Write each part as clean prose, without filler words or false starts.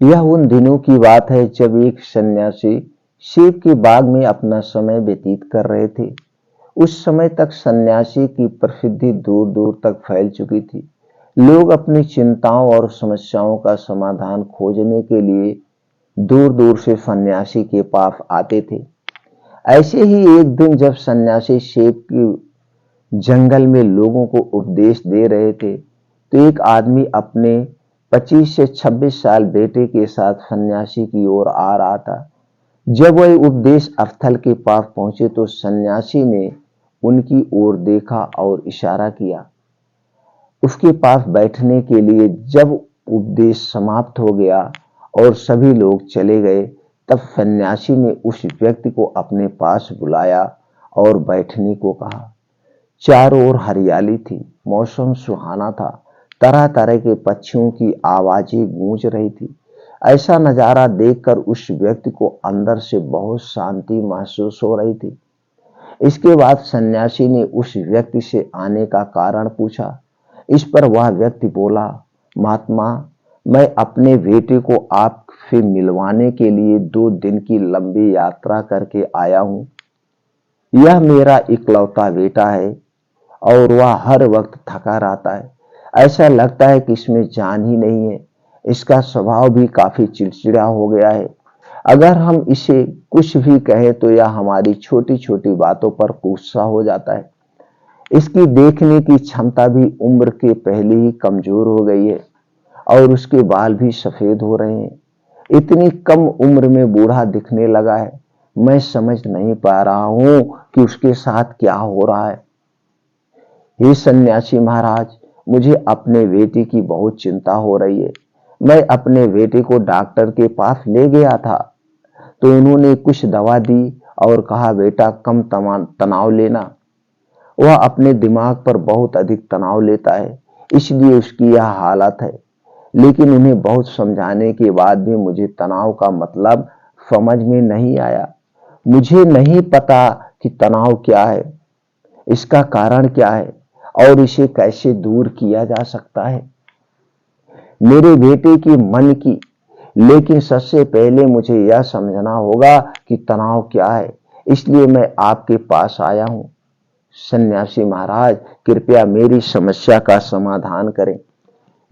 यह उन दिनों की बात है जब एक सन्यासी सेब के बाग में अपना समय व्यतीत कर रहे थे। उस समय तक सन्यासी की प्रसिद्धि दूर दूर तक फैल चुकी थी। लोग अपनी चिंताओं और समस्याओं का समाधान खोजने के लिए दूर दूर से सन्यासी के पास आते थे। ऐसे ही एक दिन जब सन्यासी सेब की जंगल में लोगों को उपदेश दे रहे थे, तो एक आदमी अपने 25 से 26 साल बेटे के साथ सन्यासी की ओर आ रहा था। जब वह उपदेश स्थल के पास पहुंचे तो सन्यासी ने उनकी ओर देखा और इशारा किया उसके पास बैठने के लिए। जब उपदेश समाप्त हो गया और सभी लोग चले गए, तब सन्यासी ने उस व्यक्ति को अपने पास बुलाया और बैठने को कहा। चारों ओर हरियाली थी, मौसम सुहाना था, तरह तरह के पक्षियों की आवाजें गूंज रही थी। ऐसा नजारा देखकर उस व्यक्ति को अंदर से बहुत शांति महसूस हो रही थी। इसके बाद सन्यासी ने उस व्यक्ति से आने का कारण पूछा। इस पर वह व्यक्ति बोला, महात्मा, मैं अपने बेटे को आपसे मिलवाने के लिए 2 दिन की लंबी यात्रा करके आया हूं। यह मेरा इकलौता बेटा है और वह हर वक्त थका रहता है। ऐसा लगता है कि इसमें जान ही नहीं है। इसका स्वभाव भी काफी चिड़चिड़ा हो गया है। अगर हम इसे कुछ भी कहें तो यह हमारी छोटी छोटी बातों पर गुस्सा हो जाता है। इसकी देखने की क्षमता भी उम्र के पहले ही कमजोर हो गई है और उसके बाल भी सफेद हो रहे हैं। इतनी कम उम्र में बूढ़ा दिखने लगा है। मैं समझ नहीं पा रहा हूं कि उसके साथ क्या हो रहा है। हे सन्यासी महाराज, मुझे अपने बेटे की बहुत चिंता हो रही है। मैं अपने बेटे को डॉक्टर के पास ले गया था, तो उन्होंने कुछ दवा दी और कहा, बेटा कम तनाव लेना। वह अपने दिमाग पर बहुत अधिक तनाव लेता है, इसलिए उसकी यह हालत है। लेकिन उन्हें बहुत समझाने के बाद भी मुझे तनाव का मतलब समझ में नहीं आया। मुझे नहीं पता कि तनाव क्या है, इसका कारण क्या है और इसे कैसे दूर किया जा सकता है। मेरे बेटे की मन की, लेकिन सबसे पहले मुझे यह समझना होगा कि तनाव क्या है। इसलिए मैं आपके पास आया हूं। सन्यासी महाराज, कृपया मेरी समस्या का समाधान करें।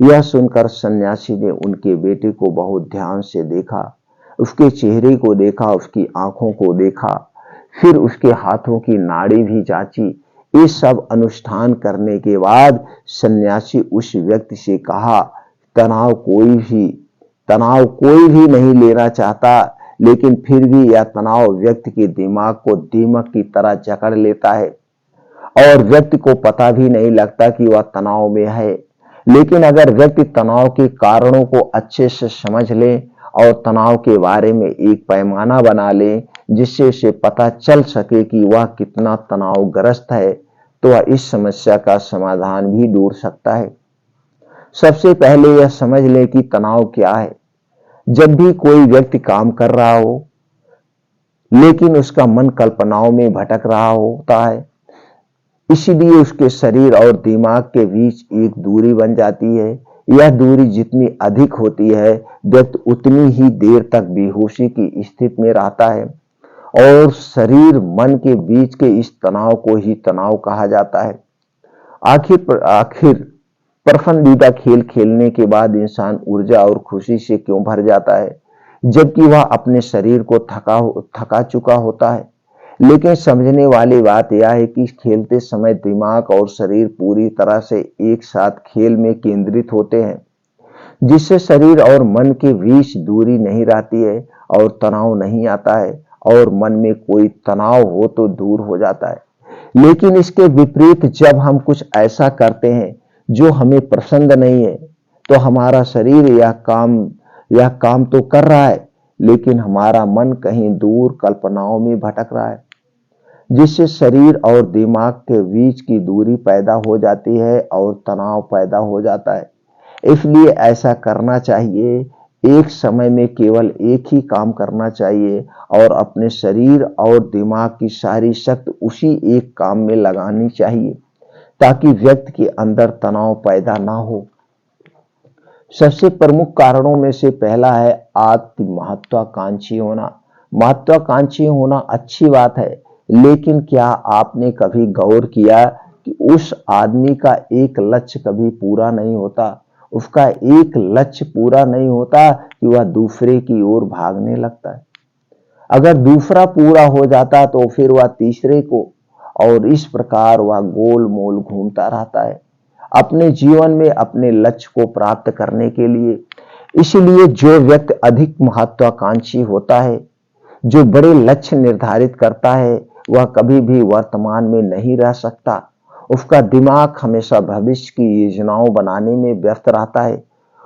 यह सुनकर सन्यासी ने उनके बेटे को बहुत ध्यान से देखा। उसके चेहरे को देखा, उसकी आंखों को देखा, फिर उसके हाथों की नाड़ी भी जांची। ये सब अनुष्ठान करने के बाद सन्यासी उस व्यक्ति से कहा, तनाव कोई भी नहीं लेना चाहता, लेकिन फिर भी यह तनाव व्यक्ति के दिमाग को दीमक की तरह जकड़ लेता है और व्यक्ति को पता भी नहीं लगता कि वह तनाव में है। लेकिन अगर व्यक्ति तनाव के कारणों को अच्छे से समझ ले और तनाव के बारे में एक पैमाना बना ले, जिससे उसे पता चल सके कि वह कितना तनावग्रस्त है, तो वह इस समस्या का समाधान भी ढूंढ सकता है। सबसे पहले यह समझ ले कि तनाव क्या है। जब भी कोई व्यक्ति काम कर रहा हो लेकिन उसका मन कल्पनाओं में भटक रहा होता है, इसीलिए उसके शरीर और दिमाग के बीच एक दूरी बन जाती है। यह दूरी जितनी अधिक होती है, व्यक्ति उतनी ही देर तक बेहोशी की स्थिति में रहता है और शरीर मन के बीच के इस तनाव को ही तनाव कहा जाता है। आखिर पसंदीदा खेल खेलने के बाद इंसान ऊर्जा और खुशी से क्यों भर जाता है, जबकि वह अपने शरीर को थका चुका होता है। लेकिन समझने वाली बात यह है कि खेलते समय दिमाग और शरीर पूरी तरह से एक साथ खेल में केंद्रित होते हैं, जिससे शरीर और मन के बीच दूरी नहीं रहती है और तनाव नहीं आता है और मन में कोई तनाव हो तो दूर हो जाता है। लेकिन इसके विपरीत जब हम कुछ ऐसा करते हैं जो हमें पसंद नहीं है, तो हमारा शरीर यह काम तो कर रहा है, लेकिन हमारा मन कहीं दूर कल्पनाओं में भटक रहा है, जिससे शरीर और दिमाग के बीच की दूरी पैदा हो जाती है और तनाव पैदा हो जाता है। इसलिए ऐसा करना चाहिए, एक समय में केवल एक ही काम करना चाहिए और अपने शरीर और दिमाग की सारी शक्ति उसी एक काम में लगानी चाहिए, ताकि व्यक्ति के अंदर तनाव पैदा ना हो। सबसे प्रमुख कारणों में से पहला है अति महत्वाकांक्षी होना। महत्वाकांक्षी होना अच्छी बात है, लेकिन क्या आपने कभी गौर किया कि उस आदमी का एक लक्ष्य कभी पूरा नहीं होता? उसका एक लक्ष्य पूरा नहीं होता कि वह दूसरे की ओर भागने लगता है। अगर दूसरा पूरा हो जाता तो फिर वह तीसरे को, और इस प्रकार वह गोल मोल घूमता रहता है अपने जीवन में अपने लक्ष्य को प्राप्त करने के लिए। इसलिए जो व्यक्ति अधिक महत्वाकांक्षी होता है, जो बड़े लक्ष्य निर्धारित करता है, वह कभी भी वर्तमान में नहीं रह सकता। उसका दिमाग हमेशा भविष्य की योजनाओं बनाने में व्यस्त रहता है।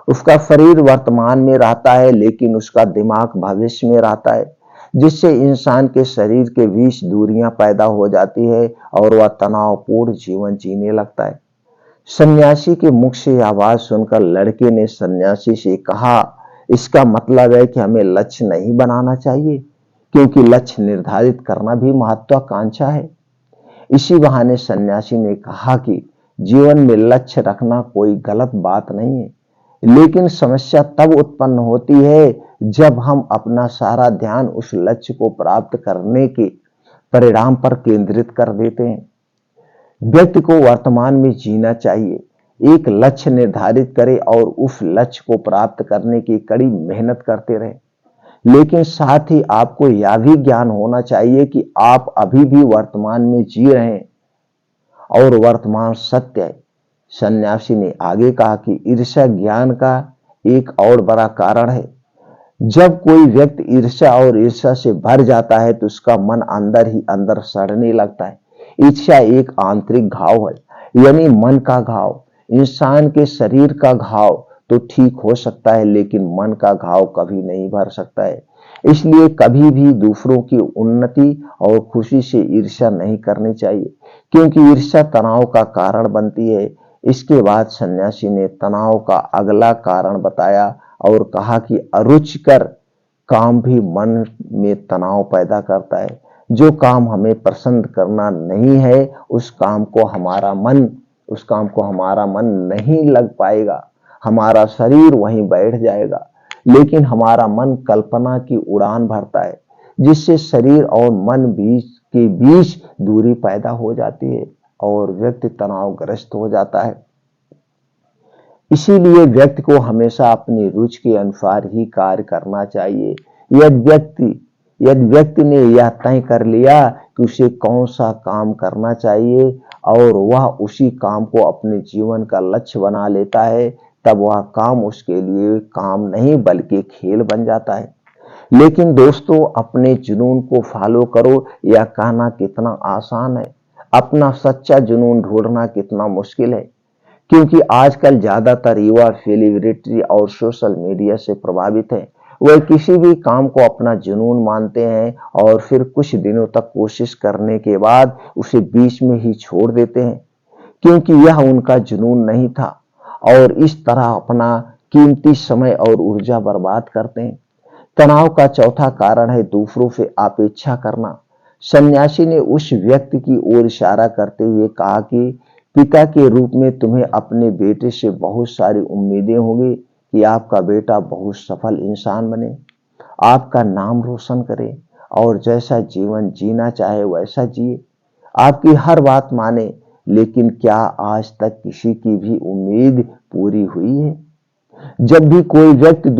उसका शरीर वर्तमान में रहता है, लेकिन उसका दिमाग भविष्य में रहता है, जिससे इंसान के शरीर के बीच दूरियां पैदा हो जाती है और वह तनावपूर्ण जीवन जीने लगता है। सन्यासी के मुख से आवाज सुनकर लड़के ने सन्यासी से कहा, इसका मतलब है कि हमें लक्ष्य नहीं बनाना चाहिए, क्योंकि लक्ष्य निर्धारित करना भी महत्वाकांक्षा है। इसी बहाने सन्यासी ने कहा कि जीवन में लक्ष्य रखना कोई गलत बात नहीं है, लेकिन समस्या तब उत्पन्न होती है जब हम अपना सारा ध्यान उस लक्ष्य को प्राप्त करने के परिणाम पर केंद्रित कर देते हैं। व्यक्ति को वर्तमान में जीना चाहिए, एक लक्ष्य निर्धारित करे और उस लक्ष्य को प्राप्त करने की कड़ी मेहनत करते रहे। लेकिन साथ ही आपको यह भी ज्ञान होना चाहिए कि आप अभी भी वर्तमान में जी रहे हैं और वर्तमान सत्य है। सन्यासी ने आगे कहा कि ईर्ष्या ज्ञान का एक और बड़ा कारण है। जब कोई व्यक्ति ईर्ष्या से भर जाता है तो उसका मन अंदर ही अंदर सड़ने लगता है। ईर्ष्या एक आंतरिक घाव है, यानी मन का घाव। इंसान के शरीर का घाव तो ठीक हो सकता है, लेकिन मन का घाव कभी नहीं भर सकता है। इसलिए कभी भी दूसरों की उन्नति और खुशी से ईर्ष्या नहीं करनी चाहिए, क्योंकि ईर्ष्या तनाव का कारण बनती है। इसके बाद सन्यासी ने तनाव का अगला कारण बताया और कहा कि अरुचिकर काम भी मन में तनाव पैदा करता है। जो काम हमें पसंद करना नहीं है, उस काम को हमारा मन नहीं लग पाएगा। हमारा शरीर वहीं बैठ जाएगा, लेकिन हमारा मन कल्पना की उड़ान भरता है, जिससे शरीर और मन के बीच दूरी पैदा हो जाती है और व्यक्ति तनावग्रस्त हो जाता है। इसीलिए व्यक्ति को हमेशा अपनी रुचि के अनुसार ही कार्य करना चाहिए। यदि व्यक्ति ने यह तय कर लिया कि उसे कौन सा काम करना चाहिए और वह उसी काम को अपने जीवन का लक्ष्य बना लेता है, तब वह काम उसके लिए काम नहीं बल्कि खेल बन जाता है। लेकिन दोस्तों, अपने जुनून को फॉलो करो, यह कहना कितना आसान है। अपना सच्चा जुनून ढूंढना कितना मुश्किल है, क्योंकि आजकल ज्यादातर युवा सेलिब्रिटी और सोशल मीडिया से प्रभावित हैं। वे किसी भी काम को अपना जुनून मानते हैं और फिर कुछ दिनों तक कोशिश करने के बाद उसे बीच में ही छोड़ देते हैं, क्योंकि यह उनका जुनून नहीं था, और इस तरह अपना कीमती समय और ऊर्जा बर्बाद करते हैं। तनाव का चौथा कारण है दूसरों से अपेक्षा करना। सन्यासी ने उस व्यक्ति की ओर इशारा करते हुए कहा कि पिता के रूप में तुम्हें अपने बेटे से बहुत सारी उम्मीदें होंगी कि आपका बेटा बहुत सफल इंसान बने, आपका नाम रोशन करे और जैसा जीवन जीना चाहे वैसा जिए, आपकी हर बात माने। लेकिन क्या आज तक किसी की भी उम्मीद पूरी हुई है? जब भी कोई व्यक्ति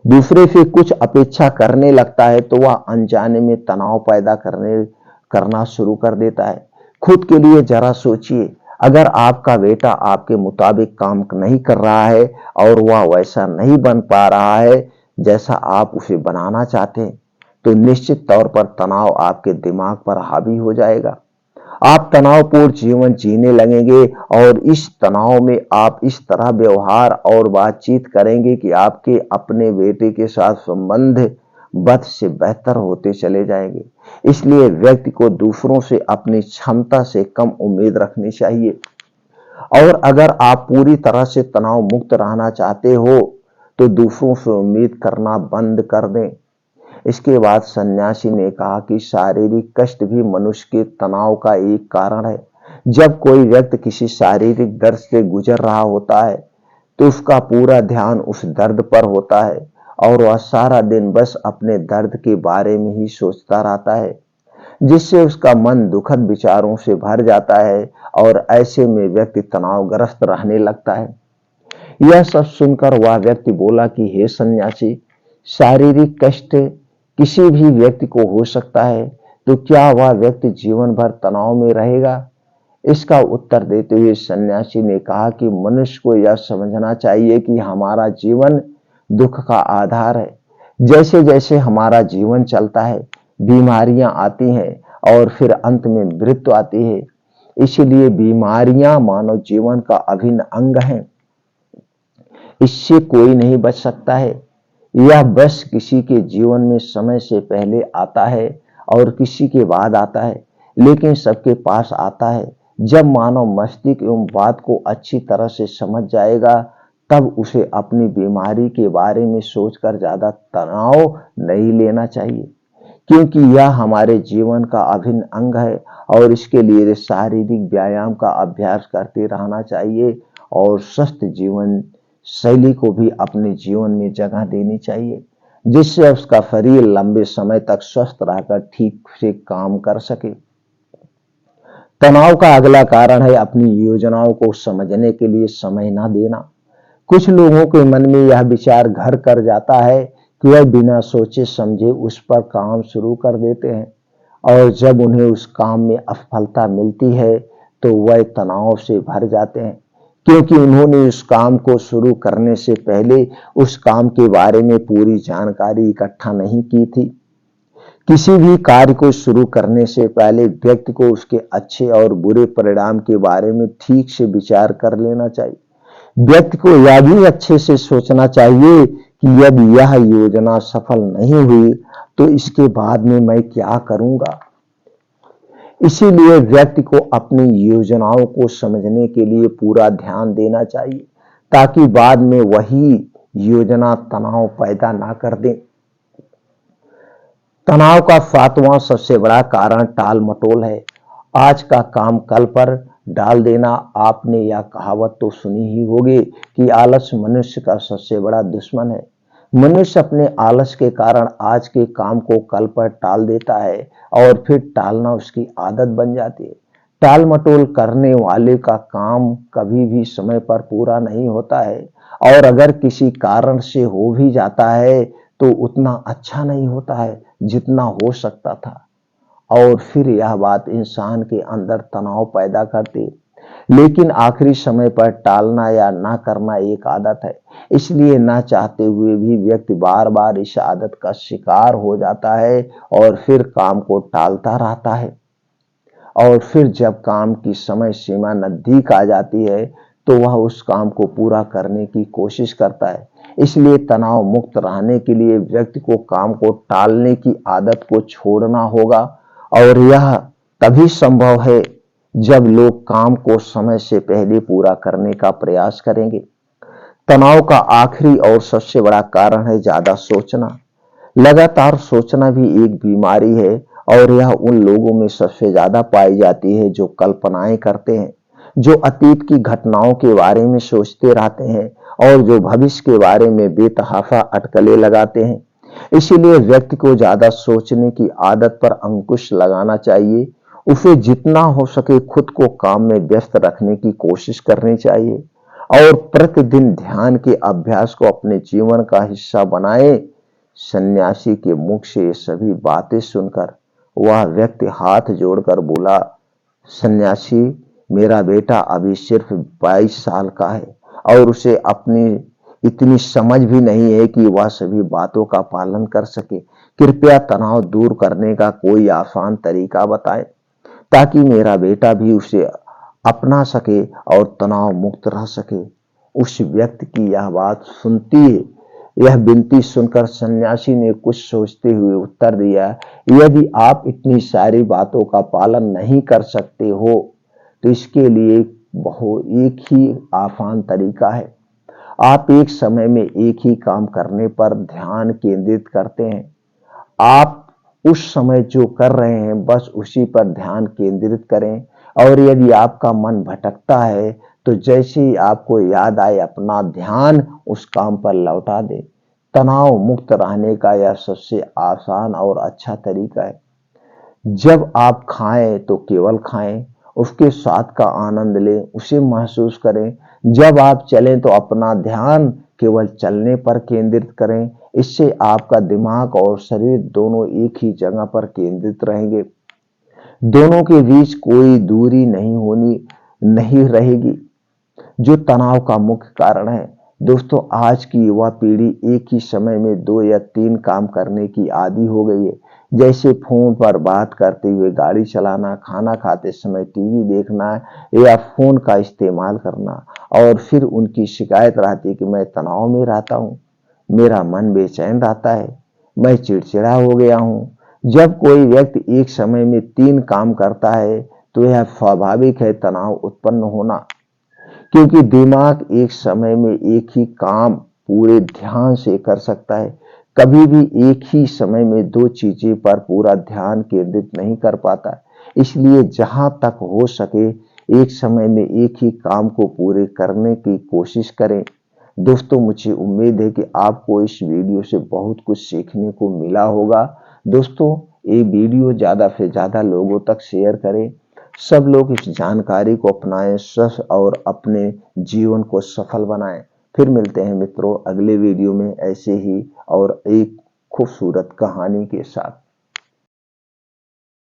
दूसरे से कुछ अपेक्षा करने लगता है तो वह अनजाने में तनाव पैदा करना शुरू कर देता है। खुद के लिए जरा सोचिए, अगर आपका बेटा आपके मुताबिक काम नहीं कर रहा है और वह वैसा नहीं बन पा रहा है जैसा आप उसे बनाना चाहते हैं, तो निश्चित तौर पर तनाव आपके दिमाग पर हावी हो जाएगा। आप तनावपूर्ण जीवन जीने लगेंगे और इस तनाव में आप इस तरह व्यवहार और बातचीत करेंगे कि आपके अपने बेटे के साथ संबंध बद से बेहतर होते चले जाएंगे। इसलिए व्यक्ति को दूसरों से अपनी क्षमता से कम उम्मीद रखनी चाहिए, और अगर आप पूरी तरह से तनाव मुक्त रहना चाहते हो तो दूसरों से उम्मीद करना बंद कर दें। इसके बाद सन्यासी ने कहा कि शारीरिक कष्ट भी मनुष्य के तनाव का एक कारण है। जब कोई व्यक्ति किसी शारीरिक दर्द से गुजर रहा होता है तो उसका पूरा ध्यान उस दर्द पर होता है और वह सारा दिन बस अपने दर्द के बारे में ही सोचता रहता है, जिससे उसका मन दुखद विचारों से भर जाता है और ऐसे में व्यक्ति तनावग्रस्त रहने लगता है। यह सब सुनकर वह व्यक्ति बोला कि हे सन्यासी, शारीरिक कष्ट किसी भी व्यक्ति को हो सकता है, तो क्या वह व्यक्ति जीवन भर तनाव में रहेगा? इसका उत्तर देते हुए सन्यासी ने कहा कि मनुष्य को यह समझना चाहिए कि हमारा जीवन दुख का आधार है। जैसे जैसे हमारा जीवन चलता है, बीमारियां आती हैं और फिर अंत में मृत्यु आती है। इसलिए बीमारियां मानव जीवन का अभिन्न अंग हैं। इससे कोई नहीं बच सकता है। यह बस किसी के जीवन में समय से पहले आता है और किसी के बाद आता है, लेकिन सबके पास आता है। जब मानव मस्तिष्क एवं बात को अच्छी तरह से समझ जाएगा, तब उसे अपनी बीमारी के बारे में सोचकर ज्यादा तनाव नहीं लेना चाहिए, क्योंकि यह हमारे जीवन का अभिन्न अंग है और इसके लिए शारीरिक व्यायाम का अभ्यास करते रहना चाहिए और स्वस्थ जीवन शैली को भी अपने जीवन में जगह देनी चाहिए, जिससे उसका शरीर लंबे समय तक स्वस्थ रहकर ठीक से काम कर सके। तनाव का अगला कारण है अपनी योजनाओं को समझने के लिए समय न देना। कुछ लोगों के मन में यह विचार घर कर जाता है कि वह बिना सोचे समझे उस पर काम शुरू कर देते हैं और जब उन्हें उस काम में असफलता मिलती है तो वह तनाव से भर जाते हैं, क्योंकि उन्होंने उस काम को शुरू करने से पहले उस काम के बारे में पूरी जानकारी इकट्ठा नहीं की थी। किसी भी कार्य को शुरू करने से पहले व्यक्ति को उसके अच्छे और बुरे परिणाम के बारे में ठीक से विचार कर लेना चाहिए। व्यक्ति को यह भी अच्छे से सोचना चाहिए कि यदि यह योजना सफल नहीं हुई तो इसके बाद में मैं क्या करूंगा। इसीलिए व्यक्ति को अपनी योजनाओं को समझने के लिए पूरा ध्यान देना चाहिए, ताकि बाद में वही योजना तनाव पैदा ना कर दे। तनाव का 7वां सबसे बड़ा कारण टाल मटोल है। आज का काम कल पर डाल देना। आपने यह कहावत तो सुनी ही होगी कि आलस मनुष्य का सबसे बड़ा दुश्मन है। मनुष्य अपने आलस के कारण आज के काम को कल पर टाल देता है और फिर टालना उसकी आदत बन जाती है। टाल मटोल करने वाले का काम कभी भी समय पर पूरा नहीं होता है और अगर किसी कारण से हो भी जाता है तो उतना अच्छा नहीं होता है जितना हो सकता था और फिर यह बात इंसान के अंदर तनाव पैदा करती। लेकिन आखिरी समय पर टालना या ना करना एक आदत है, इसलिए ना चाहते हुए भी व्यक्ति बार बार इस आदत का शिकार हो जाता है और फिर काम को टालता रहता है और फिर जब काम की समय सीमा नजदीक आ जाती है तो वह उस काम को पूरा करने की कोशिश करता है। इसलिए तनाव मुक्त रहने के लिए व्यक्ति को काम को टालने की आदत को छोड़ना होगा और यह तभी संभव है जब लोग काम को समय से पहले पूरा करने का प्रयास करेंगे। तनाव का आखिरी और सबसे बड़ा कारण है ज्यादा सोचना। लगातार सोचना भी एक बीमारी है और यह उन लोगों में सबसे ज्यादा पाई जाती है जो कल्पनाएं करते हैं, जो अतीत की घटनाओं के बारे में सोचते रहते हैं और जो भविष्य के बारे में बेतहाशा अटकलें लगाते हैं। इसीलिए व्यक्ति को ज्यादा सोचने की आदत पर अंकुश लगाना चाहिए। उसे जितना हो सके खुद को काम में व्यस्त रखने की कोशिश करनी चाहिए और प्रतिदिन ध्यान के अभ्यास को अपने जीवन का हिस्सा बनाए। सन्यासी के मुख से ये सभी बातें सुनकर वह व्यक्ति हाथ जोड़कर बोला, सन्यासी, मेरा बेटा अभी सिर्फ 22 साल का है और उसे अपनी इतनी समझ भी नहीं है कि वह सभी बातों का पालन कर सके। कृपया तनाव दूर करने का कोई आसान तरीका बताएं ताकि मेरा बेटा भी उसे अपना सके और तनाव मुक्त रह सके। उस व्यक्ति की यह बात सुनती है, यह विनती सुनकर सन्यासी ने कुछ सोचते हुए उत्तर दिया, यदि आप इतनी सारी बातों का पालन नहीं कर सकते हो तो इसके लिए एक ही आसान तरीका है। आप एक समय में एक ही काम करने पर ध्यान केंद्रित करते हैं। आप उस समय जो कर रहे हैं बस उसी पर ध्यान केंद्रित करें और यदि आपका मन भटकता है तो जैसे ही आपको याद आए अपना ध्यान उस काम पर लौटा दे। तनाव मुक्त रहने का यह सबसे आसान और अच्छा तरीका है। जब आप खाएं तो केवल खाएं, उसके स्वाद का आनंद लें, उसे महसूस करें। जब आप चलें तो अपना ध्यान केवल चलने पर केंद्रित करें। इससे आपका दिमाग और शरीर दोनों एक ही जगह पर केंद्रित रहेंगे। दोनों के बीच कोई दूरी नहीं रहेगी, जो तनाव का मुख्य कारण है। दोस्तों, आज की युवा पीढ़ी एक ही समय में 2 या 3 काम करने की आदी हो गई है। जैसे फोन पर बात करते हुए गाड़ी चलाना, खाना खाते समय टीवी देखना या फोन का इस्तेमाल करना। और फिर उनकी शिकायत रहती है कि मैं तनाव में रहता हूँ, मेरा मन बेचैन रहता है, मैं चिड़चिड़ा हो गया हूँ। जब कोई व्यक्ति एक समय में 3 काम करता है तो यह स्वाभाविक है तनाव उत्पन्न होना, क्योंकि दिमाग एक समय में एक ही काम पूरे ध्यान से कर सकता है। कभी भी एक ही समय में 2 चीजें पर पूरा ध्यान केंद्रित नहीं कर पाता। इसलिए जहां तक हो सके एक समय में एक ही काम को पूरे करने की कोशिश करें। दोस्तों, मुझे उम्मीद है कि आपको इस वीडियो से बहुत कुछ सीखने को मिला होगा। दोस्तों, ये वीडियो ज्यादा से ज्यादा लोगों तक शेयर करें। सब लोग इस जानकारी को अपनाएं और अपने जीवन को सफल बनाएं। फिर मिलते हैं मित्रों अगले वीडियो में ऐसे ही और एक खूबसूरत कहानी के साथ।